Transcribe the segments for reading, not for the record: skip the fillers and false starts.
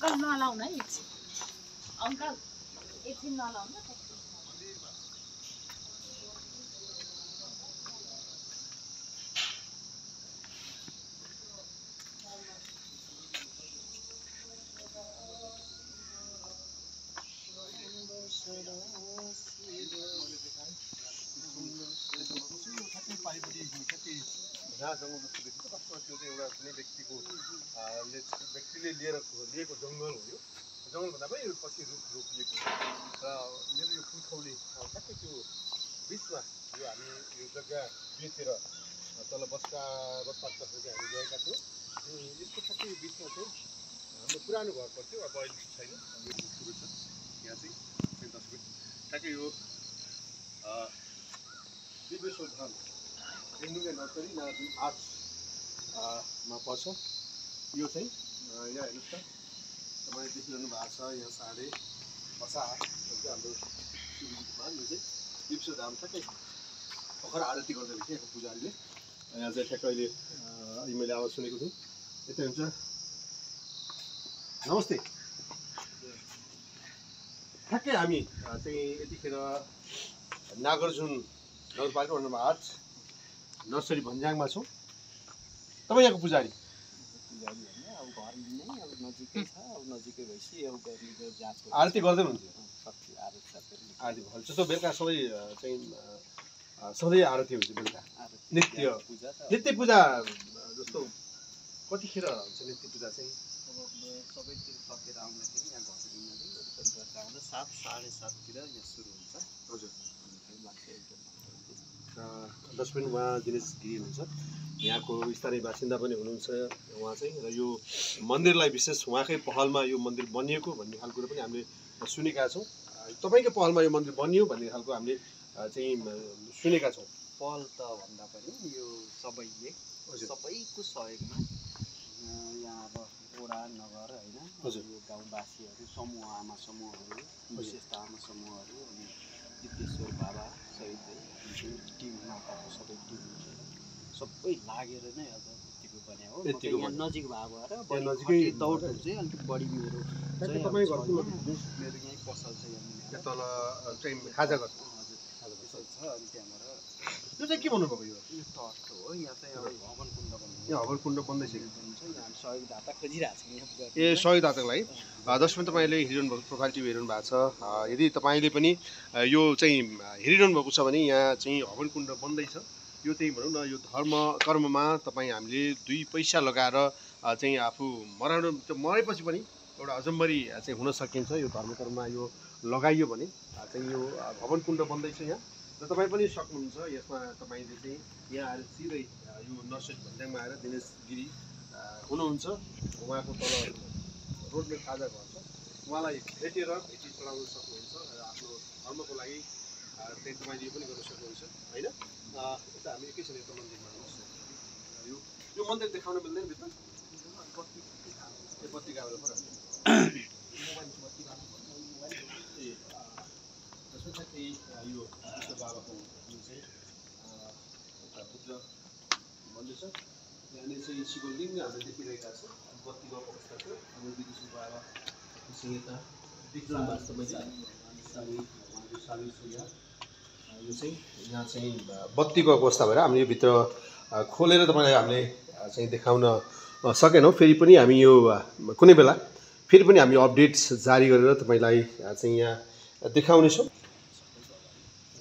Uncle नलाउन है एकछिन uncle एकछिन नलाउन जहाँ जङ्गल जस्तो देखिन्छ वास्तवमा त्यो चाहिँ एउटा कुनै व्यक्तिले लिएको जङ्गल हो यो जङ्गलभन्दा पनि यो पछि रुख रोपिएको र मेरो यो पुर्खौली ठ्याक्कै त्यो बिचमा यो हामी यो जग्गा बेचेर तल बसपात बसेर चाहिँ हामी गएका थियौँ यसको ठ्याक्कै बिचमा चाहिँ हाम्रो पुरानो घर पर्थ्यो अब अहिले छैन यो सुरु छ यहाँ चाहिँ 10 फिट ठ्याक्कै यो दिव्येश्वर धाम एन्डुगे नर्सरी नदी 8 मा पर्छ यो चाहिँ यहाँ हेर्नुहोस् त तपाईँले देखिरहनु भएको छ यहाँ साढे बसा हाम्रो शिवजीमा यो चाहिँ दिव्येश्वर धाम ठ्याक्कै भर्खर आरती गर्दै थियो यहाँको पुजारीले यहाँ चाहिँ ठ्याक्कै अहिले मैले आवाज सुनेको थिएँ यता हुन्छ नमस्ते ठ्याक्कै हामी चाहिँ यतिखेर नागार्जुन नगरपालिका वडा नम्बर 8 नर्सरी भन्ज्याङमा छौँ तपाईँ यहाँको पुजारी अब घर नै अब नजिकै छ अब नजिकै भएपछि अब गर्ने जाँच आरती गर्दै हुनुहुन्थ्यो आरती भन्छ त बेलुका सबै चाहिँ सधैँ आरती हुन्छ बेलुका नित्य पूजा जस्तो कतिखेर हुन्छ नित्य पूजा चाहिँ सबैतिर सकेर आउँदाखेरि यहाँ घर हिँड्दै वरिपरि गरेर आउँदा 7 साढे 7 तिर यहाँ सुरु हुन्छ हजुर डस्टबिन उहाँ दिनेश गिरी हुनुहुन्छ यहाँको स्थानीय बासिन्दा पनि हुनुहुन्छ उहाँ चाहिँ र यो मन्दिरलाई विशेष उहाँकै पहलमा यो मन्दिर बनिएको भन्ने खालको कुरो पनि हामीले सुनेका छौँ तपाईँको पहलमा यो मन्दिर बनियो भन्ने खालको हामीले चाहिँ सुनेका छौँ पहल त भन्दा पनि यो सबैको सहयोगमा यहाँ अब वडा नगर होइन हजुर यो गाउँवासीहरू समूह आमा समूहहरू विशेष आमा समूहहरू अनि दिव्येश्वर बाबा सहित टिम माताको सबै टिम सबै लागेर नै अब यतिको बन्या हो यहाँ नजिक भएको नजिकै दौडहरू चाहिँ अलिक बढी मेरो तपाईँ घरको मेरो यहीँ पसल छ यहाँ तल चाहिँ खाजाघर हजुर पसल छ अनि त्यहाँबाट त्यो चाहिँ के भन्नुभएको यो टस्ट हो यहाँ चाहिँ अब हवनकुण्ड बन्दैछ यहाँ हवनकुण्ड बन्दैछ यहाँ सहयोगदाता खोजिरहेको छ यहाँ ए सहयोगदाताको लागि जसमा तपाईँले हेरिरहनु भएको प्रोफाइल टिभी हेरिरहनु भएको छ यदि तपाईँले पनि यो चाहिँ हेरिरहनु भएको छ भने यहाँ चाहिँ हवनकुण्ड बन्दैछ यो चाहिँ भनौँ न यो धर्म कर्ममा तपाईँ हामीले 2 पैसा लगाएर चाहिँ आफू मरेपछि पनि एउटा अजम्बरी चाहिँ हुन सकिन्छ यो धर्म कर्ममा यो लगाइयो भने चाहिँ यो हवनकुण्ड बन्दैछ यहाँ र तपाईँ पनि सक्नुहुन्छ यसमा तपाईँले चाहिँ यहाँ आएर सिधै यो नर्सरी भन्ज्याङमा आएर दिनेश गिरी हुनुहुन्छ उहाँको तल रोडले खाजा घर छ उहाँलाई भेटेर भेटी चढाउन सक्नुहुन्छ र आफ्नो धर्मको लागि चाहिँ तपाईँले यो पनि गर्न सक्नुहुन्छ होइन यता हामी एकैछिन यता मन्दिरमा आउनुहोस् यो मन्दिर देखाउन मिल्दैन भित्र बत्ती गाडेर पऱ्यो यो बाबाको चाहिँ बुद्ध मन्दिर छ यहाँनिर चाहिँ शिवलिङ्ग हामीले देखिरहेका छौँ बत्तीको अवस्था छ अनि विदेशी बाबासँग यता विक्रम वास्तवमा यो चाहिँ यहाँ चाहिँ बत्तीको अवस्था भएर हामीले यो भित्र खोलेर तपाईँलाई हामीले चाहिँ देखाउन सकेनौँ फेरि पनि हामी यो कुनै बेला फेरि पनि हामी अपडेट्स जारी गरेर तपाईँलाई चाहिँ यहाँ देखाउनेछौँ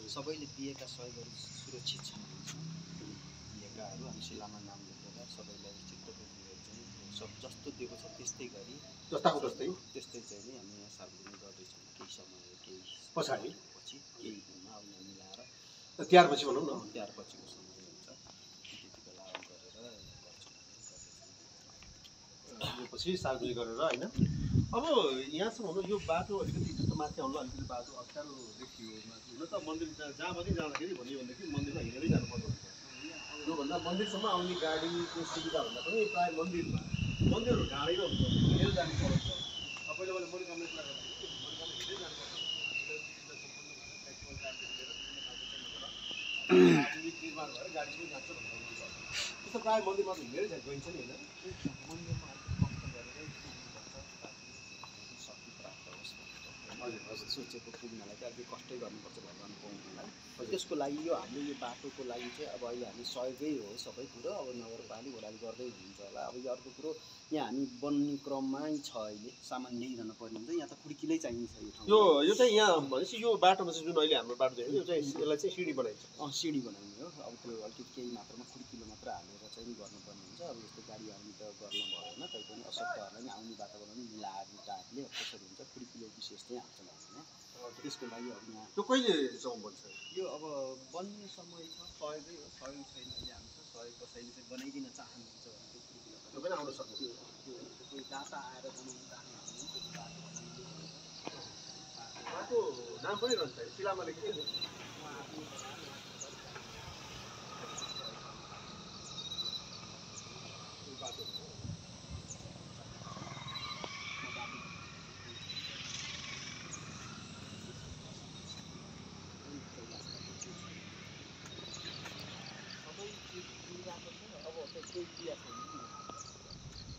सबैले दिएका सहयोगहरू सुरक्षित छन् दिएकाहरू हामी शिलामा नाम लेखेर सबैलाई चित्तबुद्धिहरू चाहिँ सब जस्तो दिएको छ त्यस्तै गरी जस्ताको जस्तै त्यस्तै चाहिँ नि हामी यहाँ सार्वजनिक गर्दैछौँ केही समय केही पछाडि पछि केही दिनमा अब यहाँ मिलाएर तिहार पछि भनौँ न तिहार पछिको समय हुन्छ त्यति बेला गरेर गर्छौँ पछि सार्वजनिक गरेर होइन अब यहाँसम्म हुनु यो बाटो अलिकति जस्तो माथि आउनु अलिकति बाटो अप्ठ्यारो देखियो हुन त मन्दिर जहाँ पनि जाँदाखेरि भन्यो भनेदेखि मन्दिरमा हिँडेरै जानुपर्ने हुन्छ योभन्दा मन्दिरसम्म आउने गाडीको सुविधा भन्दा पनि प्रायः मन्दिरहरू गाडीमा हुन्छ हिँडेर जानु पर्छ पहिला मैले मनोकामना निर्माण भएर गाडीसँग जान्छ भन्दा त्यस्तो प्रायः मन्दिरमा त हिँडेरै गइन्छ नि होइन मन्दिरमा सोचेको पुग्नलाई चाहिँ अलिक कष्टै गर्नुपर्छ भगवान् पाउनलाई। त्यसको लागि यो हामीले यो बाटोको लागि चाहिँ अब अहिले हामी सहयोगै हो सबै कुरो। अब नगरपालिका ओडाले गर्दै हुन्छ होला। अब यो अर्को कुरो यहाँ हामी बन्ने क्रममा छ अहिले सामान ल्याइरहनु पर्ने हुन्छ। यहाँ त खुड्किलै चाहिन्छ यो ठाउँ। यो चाहिँ यहाँ भनेपछि यो बाटोमा चाहिँ जुन अहिले हाम्रो बाटो छ यो चाहिँ यसलाई चाहिँ सिडी बनाइन्छ। सिडी बनाउने हो। अब त्यो अलिकति केही मात्रामा खुड्किलो मात्र हालेर चाहिँ गर्नुपर्ने हुन्छ। अब यस्तो गाडी आउने त गर्न भएन, तैपनि असक्तहरूलाई पनि आउने वातावरण मिलाएर टाइपले कसरी हुन्छ खुड्किलो विशेष चाहिँ हाल्छ होइन। त्यसको लागि अब यहाँ त्यो कहिलेसम्म बन्छ? यो अब बन्ने समय छ, सहयोगै हो। सहयोग छैन अहिले हामीसँग सहयोग कसैले चाहिँ बनाइदिन चाहनुहुन्छ भने त्यो खुड्किलो त्यो पनि आउन सक्छ। कोही दाता आएर बनाउनु चाहनुहुन्छ बाटो नाम पनि रहन्छ सिलामा लेखिदिनु।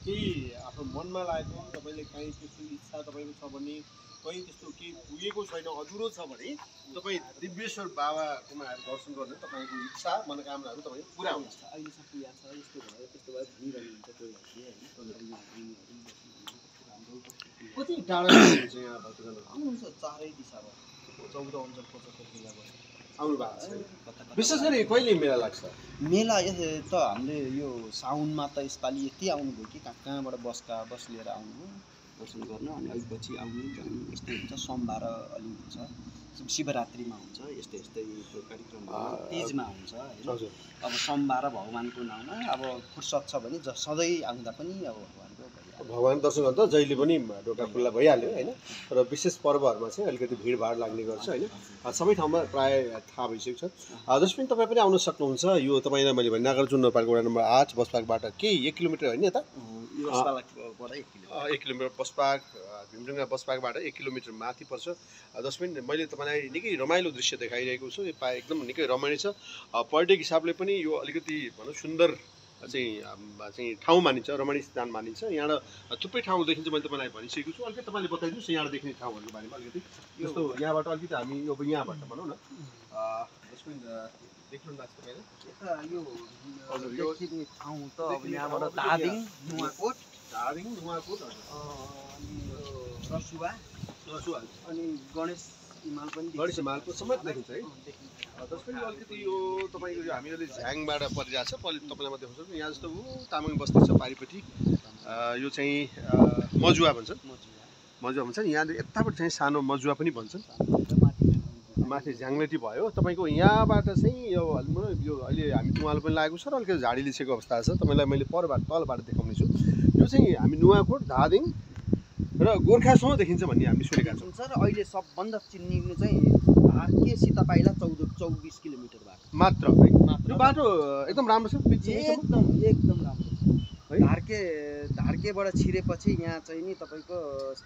केही आफ्नो मनमा लागेको तपाईँले काहीँ त्यस्तो इच्छा तपाईँको छ भने कहीँ त्यस्तो केही पुगेको छैन अधुरो छ भने तपाईँ दिव्येश्वर बाबाकोमा आएर दर्शन गर्ने तपाईँको इच्छा मनोकामनाहरू तपाईँको पुरा हुन्छ। अहिलेसम्म पुगेको छ यस्तो भयो त्यस्तो भयो भनिरहनुहुन्छ कोही कति टाढा हुनुहुन्छ यहाँबाट आउनुहुन्छ चारै दिशाबाट 14 अञ्चल 75 जिल्लाबाट आउनु भएको छ। विशेष गरी कहिले मेला लाग्छ? मेला त हामीले यो साउनमा त यसपालि यति आउनुभयो कि कहाँ कहाँबाट बस लिएर आउनु दर्शन गर्न। अनि अलिकपछि आउने जाने यस्तै हुन्छ। सोमबार अलि हुन्छ, शिवरात्रिमा हुन्छ, यस्तै यस्तै कार्यक्रम तिजमा हुन्छ होइन। अब सोमबार भगवान्को नाउँमा अब फुर्सद छ भने सधैँ आउँदा पनि अब भगवान् दर्शन गर्दा जहिले पनि ढोका खुल्ला भइहाल्यो होइन। र विशेष पर्वहरूमा चाहिँ अलिकति भिडभाड लाग्ने गर्छ होइन। सबै ठाउँमा प्रायः थाहा भइसकेको छ। जसमा तपाईँ पनि आउन सक्नुहुन्छ। यो तपाईँलाई मैले भने नागार्जुन नगरपालिका वडा नम्बर 8 बसपाकबाट केही 1 किलोमिटर होइन यता 1 किलोमिटर बसपाक भीमडुङ्गा बसपाकबाट 1 किलोमिटर माथि पर्छ। जसमा मैले तपाईँलाई निकै रमाइलो दृश्य देखाइरहेको छु। यो एकदम निकै रमाइलो छ। पर्यटक हिसाबले पनि यो अलिकति भनौँ सुन्दर चाहिँ ठाउँ मानिन्छ, रमणीय स्थान मानिन्छ। यहाँबाट थुप्रै ठाउँ देखिन्छ। मैले तपाईँलाई भनिसकेको छु। अलिकति तपाईँले बताइदिनुहोस् यहाँबाट देख्ने ठाउँहरूको बारेमा अलिकति। जस्तो यहाँबाट अलिकति हामी अब यहाँबाट भनौँ न जसमा देख्नु भएको छ तपाईँले यो देखिने ठाउँ त अब यहाँबाट धादिङ नुवाकोट अनि रसुवा अनि गणेश हिमाल पनि हिमालको समेत देखिन्छ है। जसमा अलिकति यो तपाईँको यो हामी अहिले झ्याङबाट परिरहेको छ। तपाईँलाई म देखाउँछु यहाँ जस्तो तामाङ बस्ती छ पारिपट्टि। यो चाहिँ मजुवा भन्छन्, मजुवा भन्छन्। यहाँले यताबाट चाहिँ सानो मजुवा पनि भन्छन्। माथि झ्याङलेटी भयो तपाईँको। यहाँबाट चाहिँ यो अहिले हामी नुवालो पनि लागेको छ र अलिकति झाडी लिसेको अवस्था छ। तपाईँलाई मैले तलबाट देखाउने छु। यो चाहिँ हामी नुवाकोट धादिङ र गोर्खासम्म देखिन्छ भन्ने हामीले सुनेका छौँ। र अहिले सबभन्दा चिनिने चाहिँ भारतीय सीतापाइला 24 किलोमिटर बाटो मात्र है। यो बाटो एकदम राम्रो छ, एकदम राम्रो छ। धार्केबाट छिरेपछि यहाँ चाहिँ नि तपाईँको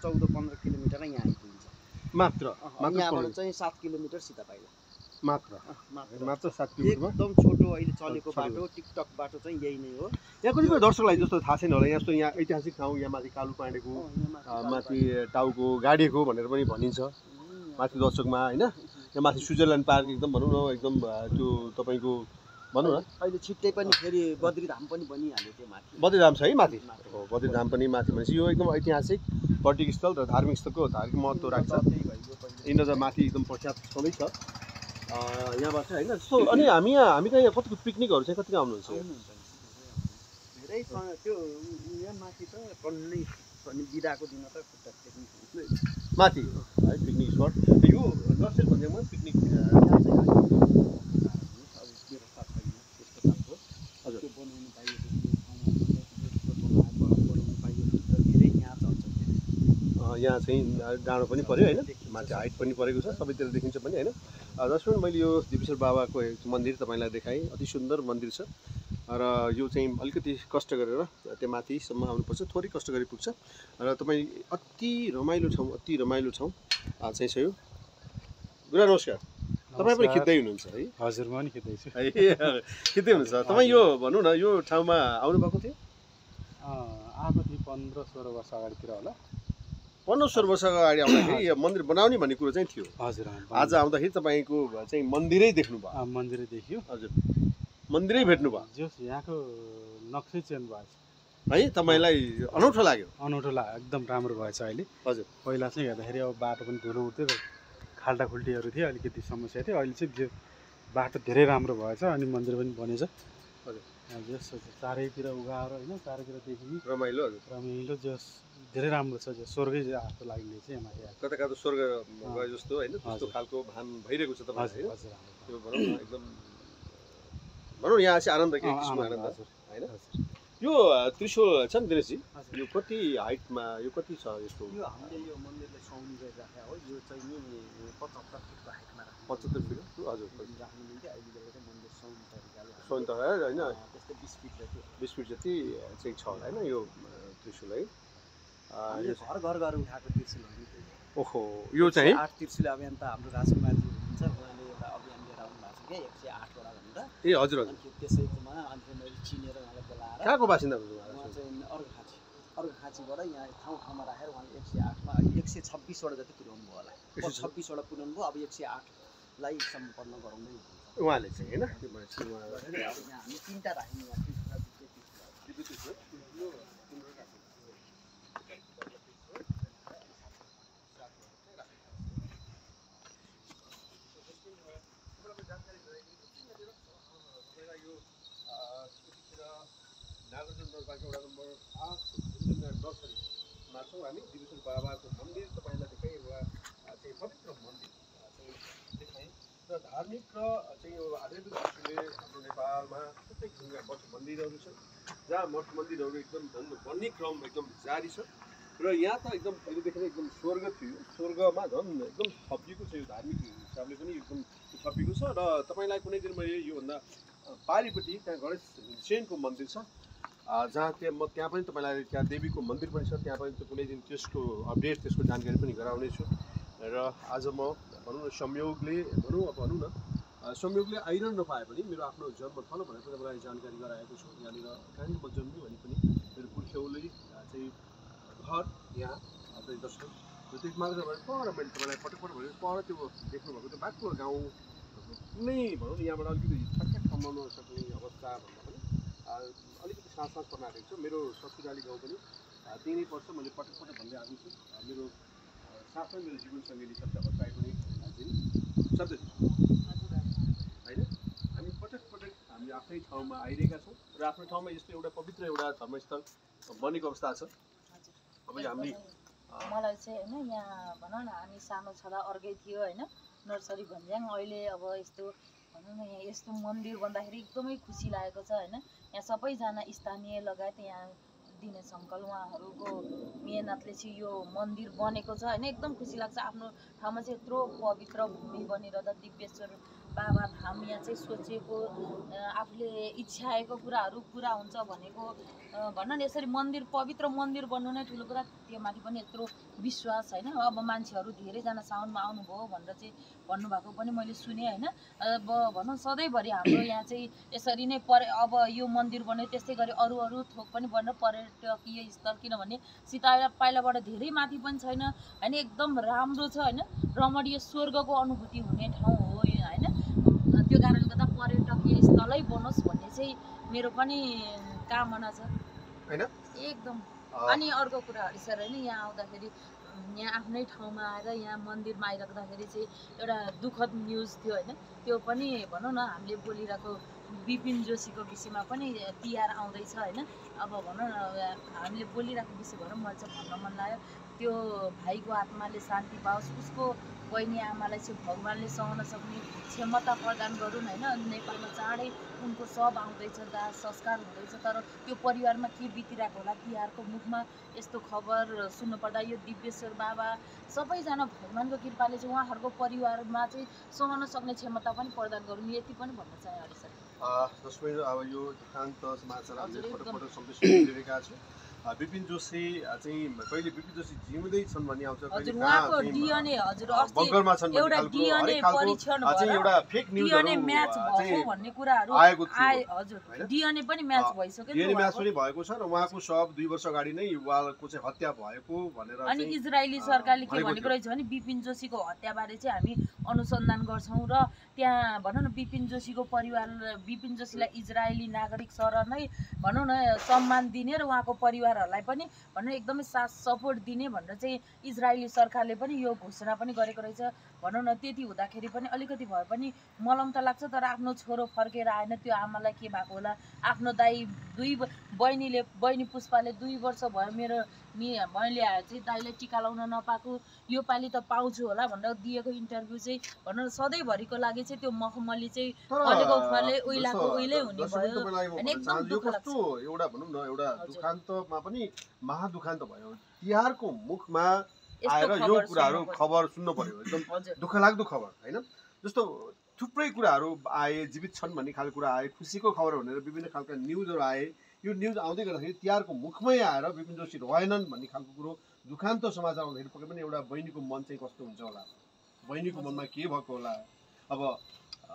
14-15 किलोमिटर यहाँ आइपुग्छ मात्र। यहाँबाट चाहिँ 7 किलोमिटर सीतापाइला मात्र 7 किलोमिटरमा एकदम छोटो अहिले चलेको बाटो। टिकटक बाटो चाहिँ यही नै हो। यहाँ कतिपय दर्शकलाई जस्तो थाहा छैन होला, यहाँ जस्तो यहाँ ऐतिहासिक ठाउँ यहाँ माथि कालु पाण्डेको माथि टाउको गाडिएको भनेर पनि भनिन्छ माथि दर्शकमा होइन। यहाँ माथि स्विजरल्यान्ड पार्क एकदम भनौँ न एकदम त्यो तपाईँको भनौँ न अहिले छिट्टै पनि फेरि बद्रीधाम पनि बनिहाल्यो त्यो माथि। बद्रीधाम छ है माथि। बद्रीधाम पनि माथि भनेपछि यो एकदम ऐतिहासिक पर्यटक स्थल र धार्मिक स्थलको धार्मिक महत्त्व राख्छ। यिनीहरू त माथि एकदम प्रख्यात छँदैछ यहाँबाट होइन। जस्तो अनि हामी त यहाँ कतिको पिकनिकहरू चाहिँ कतिको आउनुहुन्छ? धेरै त्यो यहाँ माथि त टन्नै बिदाको दिन त खुट्टा टेक्नु माथि है पिकनिक स्पट। यो दर्शक भन्दैमा पिकनिक यहाँ चाहिँ डाँडो पनि पऱ्यो होइन, माथि हाइट पनि परेको छ, सबैतिर देखिन्छ पनि होइन। जसमा मैले यो दिव्येश्वर बाबाको मन्दिर तपाईँलाई देखाएँ। अति सुन्दर मन्दिर छ र यो चाहिँ अलिकति कष्ट गरेर त्यो माथिसम्म आउनुपर्छ, थोरै कष्ट गरी पुग्छ र तपाईँ अति रमाइलो ठाउँ चाहिँ छ यो। गुरुआ नमस्कार, तपाईँ पनि खिच्दै हुनुहुन्छ है? हजुर, म नि खिच्दैछु है खिच्दै हुनुहुन्छ तपाईँ। यो भनौँ न यो ठाउँमा आउनुभएको थियो? आएको थिएँ 15-16 वर्ष अगाडितिर होला। 1500 वर्ष अगाडि आउँदाखेरि यो मन्दिर बनाउने भन्ने कुरो चाहिँ थियो। हजुर आज आउँदाखेरि तपाईँको चाहिँ मन्दिरै देख्नुभयो। मन्दिरै देखियो। हजुर मन्दिरै भेट्नुभयो। जस यहाँको नक्सै चेन्ज भएछ है, तपाईँलाई अनौठो लाग्यो? अनौठो लाग्यो, एकदम राम्रो भएछ अहिले। हजुर पहिला चाहिँ हेर्दाखेरि अब बाटो पनि धुलो उठ्थ्यो, खाल्टाखुल्टीहरू थियो, अलिकति समस्या थियो। अहिले चाहिँ बाटो धेरै राम्रो भएछ अनि मन्दिर पनि बनेछ। हजुर जस चारैतिर उघाएर होइन, चारैतिर देखिने रमाइलो। हजुर रमाइलो, जस धेरै राम्रो छ। जस स्वर्गै जस्तो लाग्ने चाहिँ माथि कता कता स्वर्ग गए जस्तो होइन, त्यस्तो खालको भान भइरहेको छ तपाईँलाई होइन? त्यो भनौँ न एकदम भनौँ यहाँ चाहिँ आनन्द के किसिमको आनन्द होइन? यो त्रिशूल छ नि दिनेशजी, यो कति हाइटमा, यो कति छ यसको? यो हामीले यो मन्दिरले सुहाउने गरिराखेको हो। यो चाहिँ नि 75 फिटको हाइटमा 75 फिट? हजुर राख्नु मिल्थ्यो। अहिले बेला चाहिँ मन्दिर सुहाउने तरिकाले सुहाउने तरिकाले होइन, त्यस्तै 20 फिट जति 20 फिट जति चाहिँ छ होइन यो त्रिशूल है? घर घर घर उठाएको त्रिशूल हो नि। ओहो, यो चाहिँ 8 त्रिशूल अभियान त हाम्रो राजकुमारजी हुनुहुन्छ, उहाँले एउटा अभियान लिएर आउनु भएको छ क्या, 108 वटा भनेर। ए हजुर हजुर, त्यसैमा अनि मैले चिनेर उहाँलाई बोलाएर। कहाँको बासिन्दा हुनुहुन्छ उहाँ? उहाँ चाहिँ अर्घाखाँचीबाट यहाँ ठाउँ ठाउँमा राखेर उहाँले 108मा 126 वटा जति पुर्याउनु भयो होला। 126 वटा पुर्याउनु भयो, अब 108लाई सम्पन्न गराउँदै हुनुहुन्छ उहाँले चाहिँ होइन? यहाँ हामी 3टा राख्यौँ यहाँ त्रिशूल। वडा नम्बर 8 नर्सरीमा छौँ हामी। दिपेश्वर बाबाको मन्दिर तपाईँलाई देखाएँ, एउटा चाहिँ पवित्र मन्दिर चाहिँ देखाएँ र धार्मिक र चाहिँ यो आध्यात्मिक दृष्टिले हाम्रो नेपालमा प्रत्येक किसिमका मठ मन्दिरहरू छन्, जहाँ मठ मन्दिरहरू एकदम झन् बढ्ने क्रम एकदम जारी छ। र यहाँ त एकदम पहिलेदेखि नै एकदम स्वर्ग थियो, स्वर्गमा झन् एकदम थपिएको छ, यो धार्मिक हिसाबले पनि एकदम थपिएको छ। र तपाईँलाई कुनै दिन मैले योभन्दा पारिपट्टि त्यहाँ गणेश सेनको मन्दिर छ, जहाँ त्यहाँ पनि तपाईँलाई त्यहाँ देवीको मन्दिर पनि छ, त्यहाँ पनि कुनै दिन त्यसको अपडेट, त्यसको जानकारी पनि गराउनेछु। र आज म भनौँ न संयोगले भनौँ न संयोगले आइरहनु नपाए पनि मेरो आफ्नो जन्मथलो भनेर पनि तपाईँलाई जानकारी गराएको छु। यहाँनिर कहाँनिर म जन्मेँ भने पनि मेरो पुर्ख्यौली चाहिँ घर यहाँ चाहिँ जस्तो त्यस मार्ग पर मैले तपाईँलाई पटक भने पर त्यो देख्नुभएको त्यो बाक्लो गाउँ कुनै भनौँ न यहाँबाट अलिकति ठ्याक्कै कमाउन सक्ने अवस्था भन्दा पनि अलिकति सास पर्न आएको छ। मेरो ससुराली गाउँ पनि त्यही नै पर्छ। मैले पटक भन्दै आएको छु। मेरो साथमै मेरो जीवनसङ्गिनी शब्द बचाइ पनि शब्द होइन, हामी पटक हामी आफ्नै ठाउँमा आइरहेका छौँ र आफ्नो ठाउँमा यस्तो एउटा पवित्र एउटा धर्मस्थल बनेको अवस्था छ। अब हामी मलाई चाहिँ होइन यहाँ भनौँ न हामी सानो छँदा अर्कै थियो होइन, नर्सरी भन्ज्याङ। अहिले अब यस्तो भनौँ न यहाँ यस्तो मन्दिर बन्दाखेरि एकदमै खुसी लागेको छ होइन। यहाँ सबैजना स्थानीय लगायत यहाँ दिनेश अङ्कल उहाँहरूको मेहनतले चाहिँ यो मन्दिर बनेको छ होइन। एकदम खुसी लाग्छ। आफ्नो ठाउँमा चाहिँ यत्रो पवित्र भूमि बनिरहँदा दिव्येश्वर बाबा धाम यहाँ चाहिँ सोचेको आफूले इच्छाएको कुराहरू पुरा हुन्छ भनेको भन्न न यसरी मन्दिर पवित्र मन्दिर बन्नु नै ठुलो कुरा। त्यो माथि पनि यत्रो विश्वास होइन। अब मान्छेहरू धेरैजना साउनमा आउनुभयो भनेर चाहिँ भन्नुभएको पनि मैले सुनेँ होइन। अब भनौँ सधैँभरि हाम्रो यहाँ चाहिँ यसरी नै अब यो मन्दिर बन्यो त्यस्तै गरी अरू थोक पनि बनेर पर्यटकीय स्थल, किनभने सितारा पाइलाबाट धेरै माथि पनि छैन होइन, एकदम राम्रो छ होइन। रमणीय स्वर्गको अनुभूति हुने ठाउँ हो यो होइन। त्यो कारणले गर्दा पर्यटकीय स्थलै बनोस् भन्ने चाहिँ मेरो पनि कामना छ होइन एकदम। अनि अर्को कुरा सर होइन, यहाँ आउँदाखेरि यहाँ आफ्नै ठाउँमा आएर यहाँ मन्दिरमा आइराख्दाखेरि चाहिँ एउटा दुःखद न्युज थियो होइन। त्यो पनि भनौँ न हामीले बोलिरहेको विपिन जोशीको विषयमा पनि तिहार आउँदैछ होइन। अब भनौँ न हामीले बोलिरहेको विषय भएर मलाई चाहिँ भन्न मन लाग्यो, त्यो भाइको आत्माले शान्ति पाओस्, उसको बहिनी आमालाई चाहिँ भगवान्ले सहन सक्ने क्षमता प्रदान गरून् होइन। नेपालमा चाँडै उनको सब आउँदैछ, दाह संस्कार हुँदैछ, तर त्यो परिवारमा के बितिरहेको होला। तिहारको मुखमा यस्तो खबर सुन्नु पर्दा यो दिव्येश्वर बाबा सबैजना भगवान्को कृपाले चाहिँ उहाँहरूको परिवारमा चाहिँ सहन सक्ने क्षमता पनि प्रदान गरून्, यति पनि भन्न चाहे अरे सर। जसमा अब यो दुखान्त समाचार हामीले पटक सन्देश दिइरहेका छौँ। बिपिन जोशी चाहिँ कहिले बिपिन जोशी जिउँदै छन् भन्ने आउँछ हजुर उहाँको डिएनए हजुर अस्ति बगरमा छन् एउटा डिएनए परीक्षण चाहिँ भएर एउटा फेक डिएनए न्युजहरु म्याच भएको भन्ने कुराहरु आएको थियो आए हजुर डिएनए पनि म्याच भइसक्यो डिएनए म्याच पनि भएको छ र उहाँको शव 2 वर्ष अगाडि नै युवाको चाहिँ हत्या भएको भनेर अनि इजरायली सरकारले के भनेको रहेछ भने बिपिन जोशीको हत्याबारे चाहिँ हामी अनुसन्धान गर्छौं र त्यहाँ भनौँ न बिपिन जोशीको परिवार बिपिन जोशीलाई इजरायली नागरिक सरह नै भनौँ न सम्मान दिने र उहाँको परिवारहरूलाई पनि भनौँ एकदमै साथ सपोर्ट दिने भनेर चाहिँ इजरायली सरकारले पनि यो घोषणा पनि गरेको रहेछ भनौँ न त्यति हुँदाखेरि पनि अलिकति भए पनि मलम त लाग्छ तर आफ्नो छोरो फर्केर आएन त्यो आमालाई के भएको होला आफ्नो दाइ बहिनी पुष्पाले 2 वर्ष भयो मेरो मैले चाहिँ दाइलाई टिका लाउन नपाएको यो पालि त पाउँछु होला भनेर दिएको इन्टरभ्यू चाहिँ भनौँ न सधैँभरिको लागि चाहिँ त्यो मखमली चाहिँ फलेको फले उइलाको उइलै हुने भयो अनि एकदम दुःख लाग्छ एउटा भनौँ न एउटा दुखान्तमा पनि महादुखान्त भयो तिहारको मुखमा आएर यो कुराहरू खबर सुन्न पर्यो एकदम दुःखलाग्दो खबर हैन जस्तो थुप्रै कुराहरू आए जीवित छन् भन्ने खालको कुरा आए खुसीको खबर भनेर विभिन्न खालका न्युजहरू आए यो न्युज आउँदै गर्दाखेरि तिहारको मुखमै आएर बिपिन जोशी रहेनन् भन्ने खालको कुरो दुखान्त समाचार आउँदाखेरि पक्कै पनि एउटा बहिनीको मन चाहिँ कस्तो हुन्छ होला बहिनीको मनमा के भएको होला अब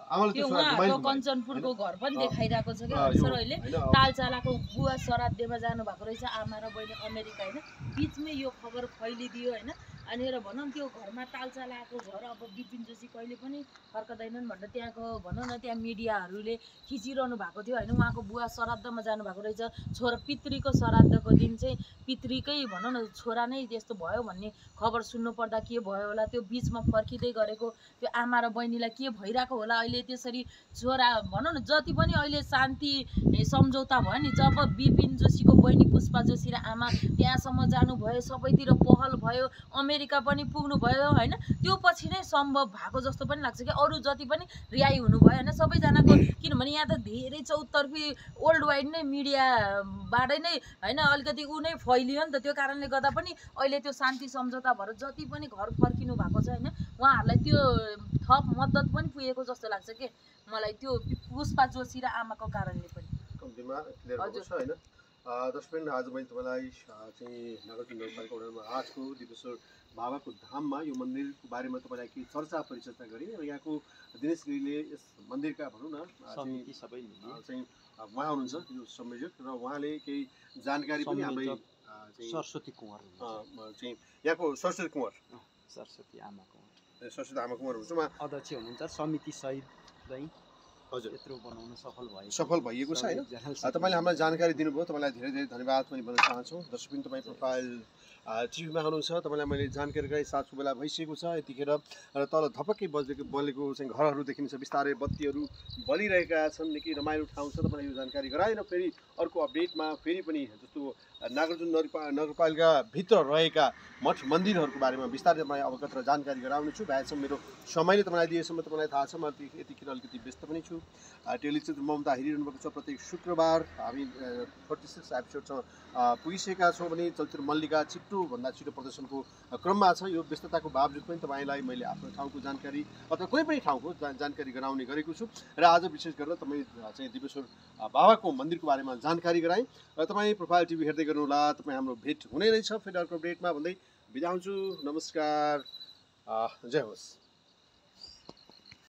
आमाले त्यो उहाँको कञ्चनपुरको घर पनि देखाइरहेको छ क्या सर अहिले तालचालाको बुवा श्राद्धमा जानु भएको रहेछ आमा र बहिनी अमेरिका होइन बिचमै यो खबर फैलिदियो होइन अनि र भनौँ त्यो घरमा तालचालाको घर अब बिपिन जोशी कहिले पनि फर्कदैनन् भनेर त्यहाँको भनौँ न त्यहाँ मिडियाहरूले खिचिरहनु भएको थियो होइन उहाँको बुवा श्राद्धमा जानु भएको रहेछ छोरा पितृको श्राद्धको दिन चाहिँ पितृकै भनौँ न छोरा नै त्यस्तो भयो भन्ने खबर सुन्नु पर्दा के भयो होला त्यो बिचमा फर्किँदै गरेको त्यो आमा र बहिनीलाई के भइरहेको होला अहिले त्यसरी छोरा भनौँ न जति पनि अहिले शान्ति सम्झौता भयो नि जब बिपिन जोशीको बहिनी पुष्पा जोशी र आमा त्यहाँसम्म जानुभयो सबैतिर पहल भयो अमेरिका पनि पुग्नु भयो होइन त्यो पछि नै सम्भव भएको जस्तो पनि लाग्छ कि अरू जति पनि रिहाई हुनुभयो होइन सबैजनाको किनभने यहाँ त धेरै चौतर्फी वर्ल्ड वाइड नै मिडियाबाटै नै होइन अलिकति ऊ नै फैलियो नि त त्यो कारणले गर्दा पनि अहिले त्यो शान्ति सम्झौता भएर जति पनि घर फर्किनु भएको छ होइन उहाँहरूलाई त्यो थप मद्दत पनि पुगेको जस्तो लाग्छ कि मलाई त्यो पुष्पा जोशी र आमाको कारणले पनि कम्तीमा क्लियर भएको छ हैन दर्शकबिन आज मैले तपाईँलाई चाहिँ नगरपालिका वडामा आजको दिपेश्वर बाबाको धाममा यो मन्दिरको बारेमा तपाईँलाई केही चर्चा परिचर्चा गरेँ र यहाँको दिनेश गिरीले यस मन्दिरका भनौँ न समिति सबै चाहिँ उहाँ हुनुहुन्छ यो संयोजक र उहाँले केही जानकारी पनि हाम्रै सरस्वती कुँवर चाहिँ यहाँको सरस्वती कुँवर सरस्वती आमा कुँवर सरस्वती आमा कुँवर हुनुहुन्छ उहाँ अध्यक्ष हुनुहुन्छ समिति सहित चाहिँ हजुर यत्रो बनाउन सफल भइएको छ हैन तपाईले हामीलाई जानकारी दिनुभयो तपाईलाई धेरै धेरै धन्यवाद पनि भन्न चाहन्छौँ दर्शकबिन तपाईँ प्रोफाइल टिभीमा हुनुहुन्छ तपाईँलाई मैले जानकारी गराएँ 7 बेला भइसकेको छ यतिखेर र तल धपक्कै बलेको चाहिँ घरहरू देखिन्छ बिस्तारै बत्तीहरू बलिरहेका छन् निकै रमाइलो ठाउँ छ तपाईँलाई यो जानकारी गराएँ र फेरि अर्को अपडेटमा फेरि पनि जस्तो नागार्जुन नगरपालिकाभित्र रहेका मठ मन्दिरहरूको बारेमा बिस्तारै तपाईँ अवगत र जानकारी गराउनेछु भएसम्म मेरो समयले तपाईँलाई दिएसम्म तपाईँलाई थाहा छ म यतिखेर अलिकति व्यस्त पनि छु टेलिचित्र ममता हेरिरहनु भएको छ प्रत्येक शुक्रबार हामी 46 एपिसोडसम्म पुगिसकेका छौँ भने चलचित्र मल्लिका छिटोभन्दा छिटो प्रदर्शनको क्रममा छ यो व्यस्तताको बावजुद पनि तपाईँलाई मैले आफ्नो ठाउँको जानकारी अथवा कुनै पनि ठाउँको जानकारी गराउने गरेको छु र आज विशेष गरेर तपाईँ चाहिँ दिपेश्वर बाबाको मन्दिरको बारेमा जानकारी गराएँ र तपाईँ प्रोफाइल टिभी हेर्दै गर्नुहोला तपाईँ हाम्रो भेट हुने रहेछ फेरि अर्को अपडेटमा भन्दै बिदा हुन्छु नमस्कार जय होस्।